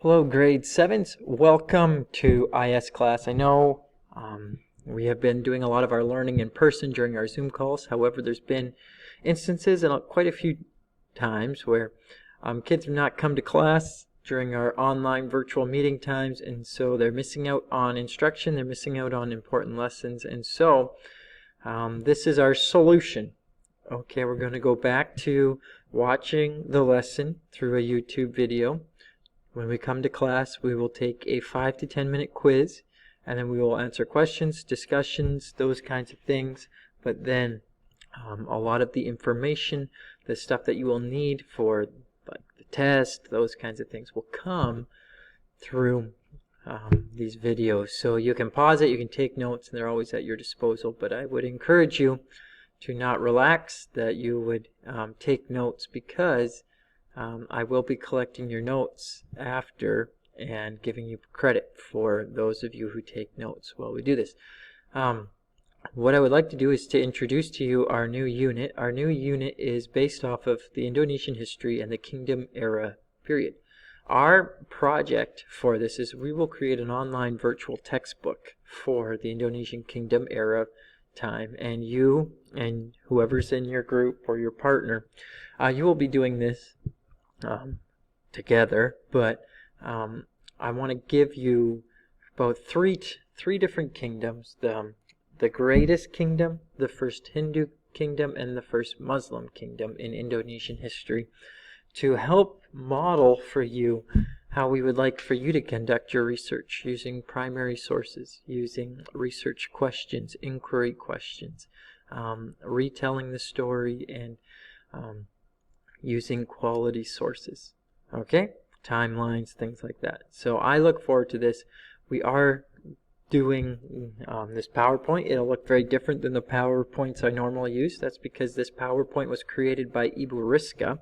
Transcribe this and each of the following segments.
Hello, grade 7s. Welcome to IS class. I know we have been doing a lot of our learning in person during our Zoom calls. However, there's been instances and quite a few times where kids have not come to class during our online virtual meeting times, and so they're missing out on instruction, they're missing out on important lessons, and so this is our solution. Okay, we're going to go back to watching the lesson through a YouTube video. When we come to class, we will take a 5 to 10 minute quiz, and then we will answer questions, discussions, those kinds of things. But then a lot of the information, the stuff that you will need for like the test, those kinds of things will come through these videos. So you can pause it, you can take notes, and they're always at your disposal. But I would encourage you to not relax, that you would take notes, because I will be collecting your notes after and giving you credit for those of you who take notes while we do this. What I would like to do is to introduce to you our new unit. Our new unit is based off of the Indonesian history and the kingdom era period. Our project for this is we will create an online virtual textbook for the Indonesian kingdom era time, and you and whoever's in your group or your partner, you will be doing this together, but I want to give you about three different kingdoms: the greatest kingdom, the first Hindu kingdom, and the first Muslim kingdom in Indonesian history, to help model for you how we would like for you to conduct your research using primary sources, using research questions, inquiry questions, retelling the story, and using quality sources, okay? Timelines, things like that. So I look forward to this. We are doing this PowerPoint. It'll look very different than the PowerPoints I normally use. That's because this PowerPoint was created by Ibu Rizka.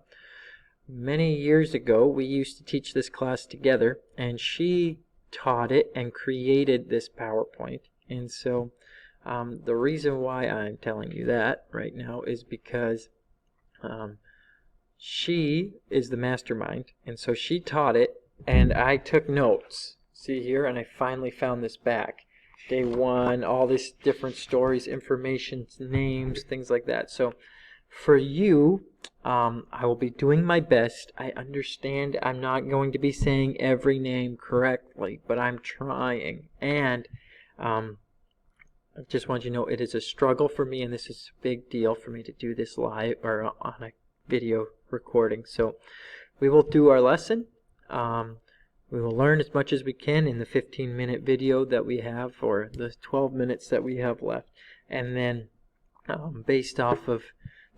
Many years ago, we used to teach this class together, and she taught it and created this PowerPoint. And so the reason why I'm telling you that right now is because she is the mastermind, and so she taught it, and I took notes. See here, and I finally found this back. Day 1, all these different stories, information, names, things like that. So for you, I will be doing my best. I understand I'm not going to be saying every name correctly, but I'm trying. And I just want you to know it is a struggle for me, and this is a big deal for me to do this live or on a video recording. So we will do our lesson. We will learn as much as we can in the 15-minute video that we have, or the 12 minutes that we have left. And then based off of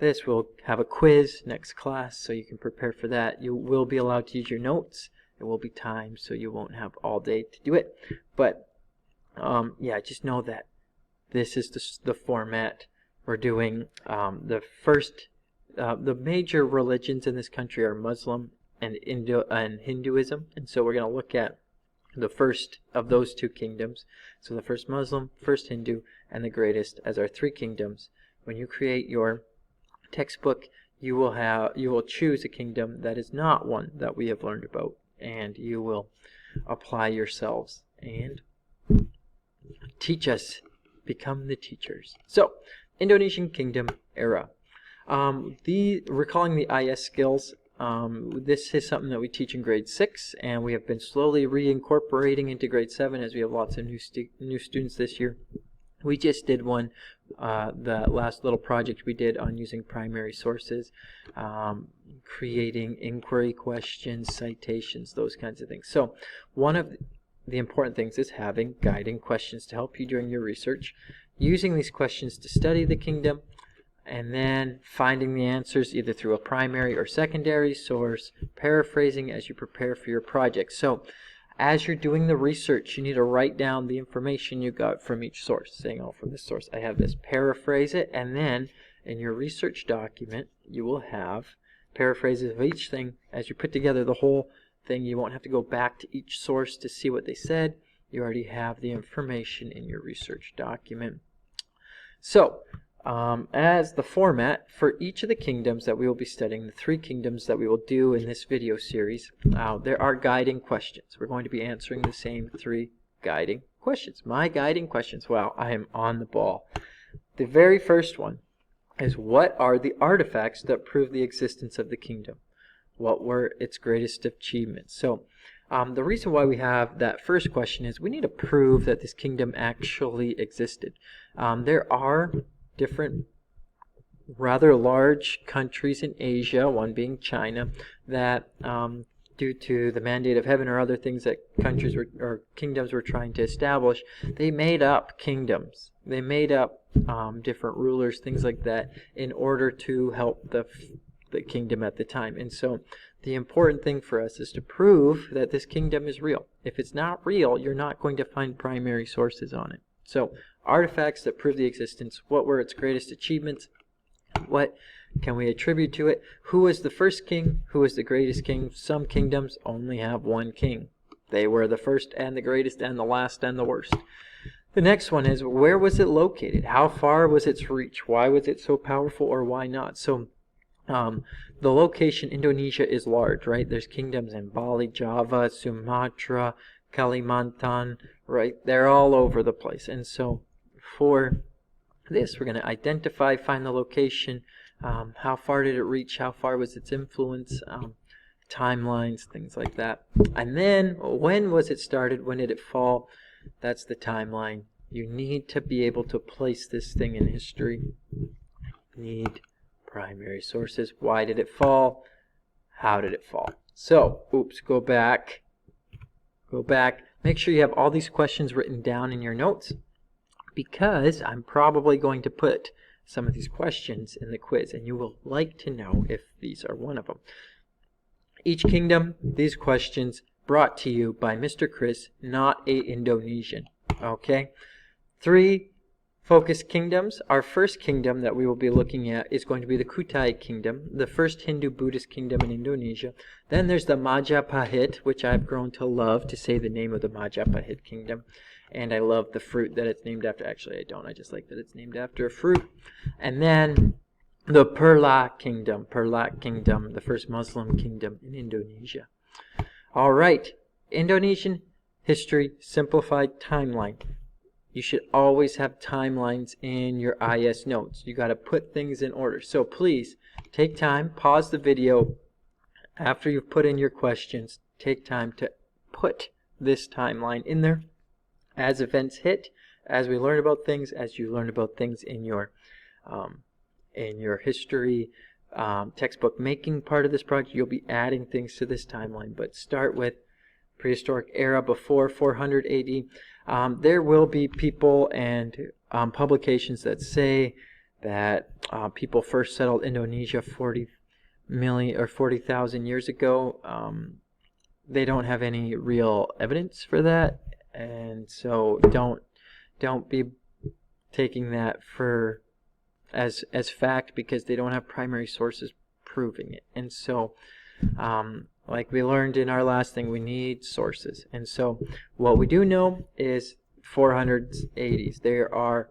this, we'll have a quiz next class, so you can prepare for that. You will be allowed to use your notes. It will be timed, so you won't have all day to do it. But yeah, just know that this is the format. We're doing the major religions in this country are Muslim and Hinduism, and so we're going to look at the first of those two kingdoms. So the first Muslim, first Hindu, and the greatest as our three kingdoms. When you create your textbook, you will choose a kingdom that is not one that we have learned about, and you will apply yourselves and teach us, become the teachers. So, Indonesian kingdom era. Recalling the IS skills, this is something that we teach in grade 6, and we have been slowly reincorporating into grade 7 as we have lots of new students this year. We just did one, the last little project we did on using primary sources, creating inquiry questions, citations, those kinds of things. So one of the important things is having guiding questions to help you during your research, using these questions to study the kingdom, and then finding the answers either through a primary or secondary source, paraphrasing as you prepare for your project. So as you're doing the research, you need to write down the information you got from each source, saying, oh, from this source I have this, paraphrase it, and then in your research document you will have paraphrases of each thing. As you put together the whole thing, you won't have to go back to each source to see what they said. You already have the information in your research document. So as the format for each of the kingdoms that we will be studying, the 3 kingdoms that we will do in this video series. There are guiding questions. We're going to be answering the same 3 guiding questions. My guiding questions. Wow, I am on the ball. The very first one is, what are the artifacts that prove the existence of the kingdom? What were its greatest achievements? So the reason why we have that first question is we need to prove that this kingdom actually existed. There are different rather large countries in Asia, one being China, that due to the mandate of heaven or other things that countries or kingdoms were trying to establish, they made up kingdoms. They made up different rulers, things like that, in order to help the kingdom at the time. And so the important thing for us is to prove that this kingdom is real. If it's not real, you're not going to find primary sources on it. So artifacts that prove the existence. What were its greatest achievements? What can we attribute to it? Who was the first king? Who was the greatest king? Some kingdoms only have one king. They were the first and the greatest and the last and the worst. The next one is, where was it located? How far was its reach? Why was it so powerful, or why not? So the location, Indonesia, is large, right? There's kingdoms in Bali, Java, Sumatra, Kalimantan, right? They're all over the place. And so for this, we're going to identify, find the location, how far did it reach, how far was its influence, timelines, things like that. And then, when was it started, when did it fall? That's the timeline. You need to be able to place this thing in history. You need primary sources. Why did it fall? How did it fall? So, go back. Make sure you have all these questions written down in your notes, because I'm probably going to put some of these questions in the quiz, and you will like to know if these are one of them. Each kingdom, these questions brought to you by Mr. Chris, not a Indonesian. Okay? 3 focus kingdoms. Our first kingdom that we will be looking at is going to be the Kutai kingdom, the first Hindu-Buddhist kingdom in Indonesia. Then there's the Majapahit, which I've grown to love to say the name of the Majapahit kingdom. And I love the fruit that it's named after. Actually, I don't. I just like that it's named after a fruit. And then the Perla kingdom, the first Muslim kingdom in Indonesia. All right, Indonesian history, simplified timeline. You should always have timelines in your IS notes. You got to put things in order. So please take time, pause the video after you've put in your questions. Take time to put this timeline in there as events hit, as we learn about things, as you learn about things in your history textbook making part of this project. You'll be adding things to this timeline, but start with prehistoric era before 400 AD. There will be people and publications that say that people first settled Indonesia 40 million or 40,000 years ago. They don't have any real evidence for that, and so don't be taking that for as fact, because they don't have primary sources proving it. And so like we learned in our last thing, we need sources. And so what we do know is 400s, 80s. There are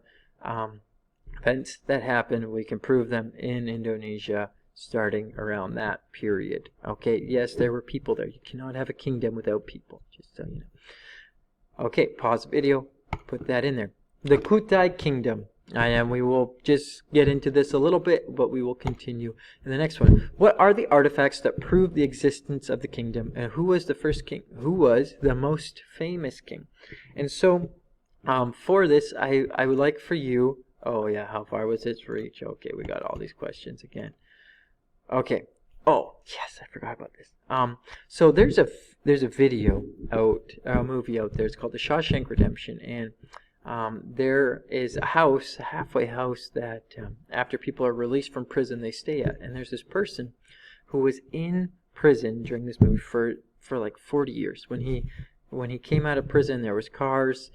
events that happen. We can prove them in Indonesia starting around that period. Okay, yes, there were people there. You cannot have a kingdom without people, just so you know. Okay, pause the video, put that in there. The Kutai kingdom. We will just get into this a little bit, but we will continue in the next one. What are the artifacts that prove the existence of the kingdom, and who was the first king? Who was the most famous king? And so for this, I would like for you, oh yeah, how far was its reach? Okay, we got all these questions again. Okay. Oh, yes, I forgot about this. So there's a video out, a movie out there. It's called The Shawshank Redemption, and there is a house, a halfway house, that after people are released from prison, they stay at. And there's this person who was in prison during this movie for like 40 years. When he came out of prison, there was cars,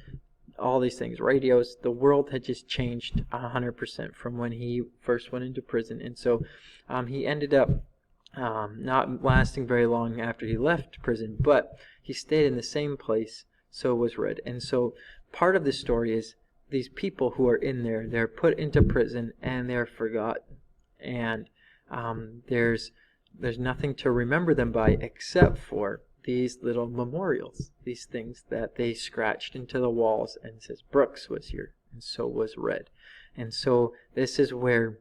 all these things, radios. The world had just changed 100% from when he first went into prison. And so he ended up not lasting very long after he left prison, but he stayed in the same place, so was read. And so part of the story is these people who are in there, they're put into prison and they're forgotten. And there's nothing to remember them by except for these little memorials, these things that they scratched into the walls, and it says Brooks was here, and so was Red. And so this is where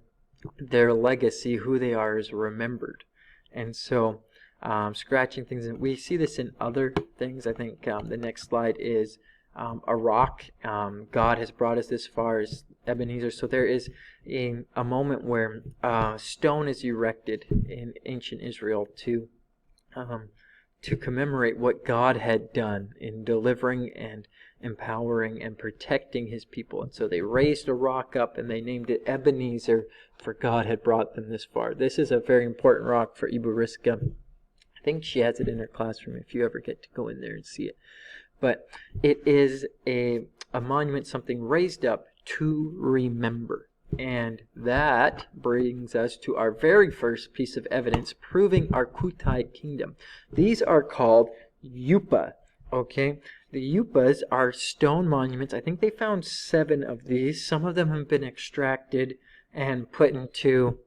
their legacy, who they are, is remembered. And so scratching things, and we see this in other things. I think the next slide is a rock. God has brought us this far as Ebenezer. So there is a moment where stone is erected in ancient Israel to commemorate what God had done in delivering and empowering and protecting his people. And so they raised a rock up and they named it Ebenezer, for God had brought them this far. This is a very important rock for Ibu Riska. I think she has it in her classroom if you ever get to go in there and see it. But it is a monument, something raised up to remember. And that brings us to our very first piece of evidence proving our Kutai kingdom. These are called yupa. Okay, the yupas are stone monuments. I think they found 7 of these. Some of them have been extracted and put into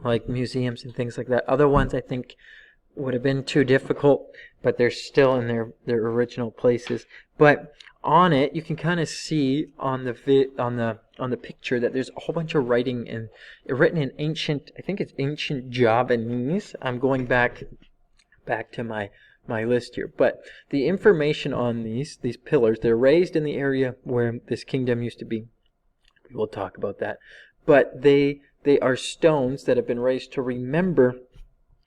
like museums and things like that. Other ones I think would have been too difficult, but they're still in their original places. But on it, you can kind of see on the picture that there's a whole bunch of writing and written in ancient. I think it's ancient Javanese. I'm going back to my list here, but the information on these pillars, they're raised in the area where this kingdom used to be. We will talk about that, but they are stones that have been raised to remember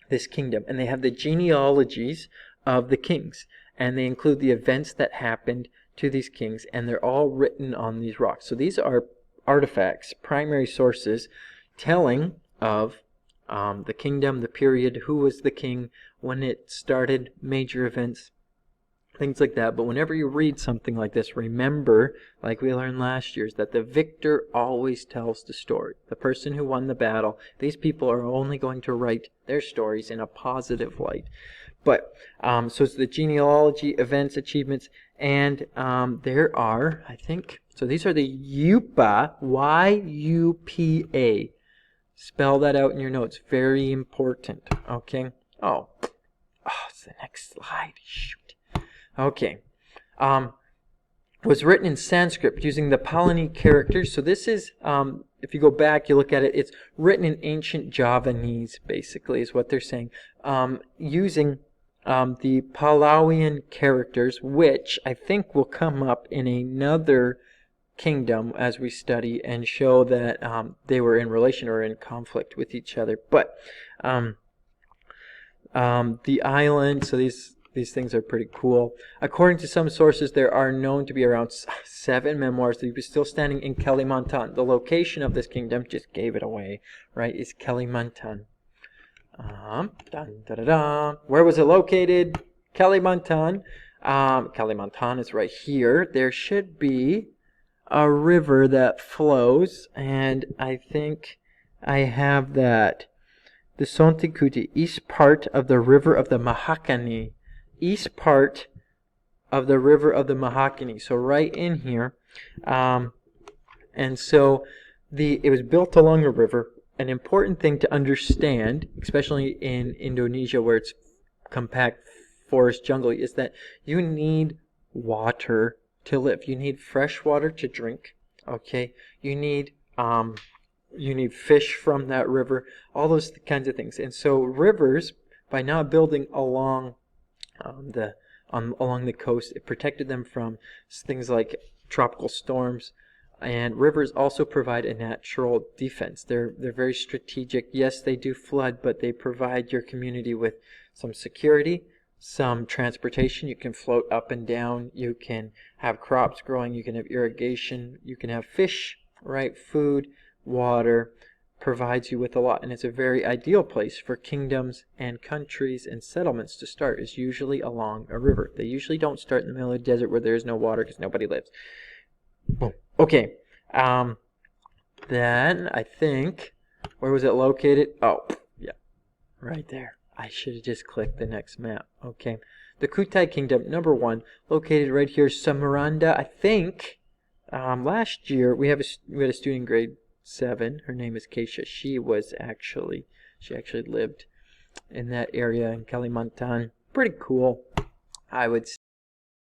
this kingdom, and they have the genealogies of the kings, and they include the events that happened to these kings, and they're all written on these rocks. So these are artifacts, primary sources, telling of the kingdom, the period, who was the king, when it started, major events, things like that. But whenever you read something like this, remember, like we learned last year, is that the victor always tells the story. The person who won the battle, these people are only going to write their stories in a positive light. But, so it's the genealogy, events, achievements, and there are, I think, so these are the Yupa, Y-U-P-A. Spell that out in your notes. Very important. Okay. Oh, it's the next slide. Shoot. Okay. Was written in Sanskrit using the Palani characters. So this is, if you go back, you look at it, it's written in ancient Javanese, basically, is what they're saying. Using the Palawian characters, which I think will come up in another kingdom as we study and show that they were in relation or in conflict with each other. But the island, so these things are pretty cool. According to some sources, there are known to be around 7 memoirs that are still standing in Kalimantan. The location of this kingdom, just gave it away, right, is Kalimantan. Where was it located? Kalimantan. Kalimantan is right here. There should be a river that flows, and I think I have that. The Sonti-Kuti, east part of the river of the Mahakani. East part of the river of the Mahakani. So right in here. And so it was built along the river. An important thing to understand, especially in Indonesia where it's compact forest jungle, is that you need water to live. You need fresh water to drink. Okay, you need fish from that river. All those kinds of things. And so rivers, by not building along along the coast, it protected them from things like tropical storms. And rivers also provide a natural defense. They're very strategic. Yes, they do flood, but they provide your community with some security, some transportation. You can float up and down. You can have crops growing. You can have irrigation. You can have fish, right? Food, water, provides you with a lot. And it's a very ideal place for kingdoms and countries and settlements to start, is usually along a river. They usually don't start in the middle of the desert where there is no water because nobody lives. Boom. Okay. Then I think, where was it located? Oh, yeah, right there. I should have just clicked the next map. Okay. The Kutai Kingdom, number 1, located right here, Samaranda. I think Last year we had a student in grade 7. Her name is Keisha. She actually lived in that area in Kalimantan. Pretty cool, I would say.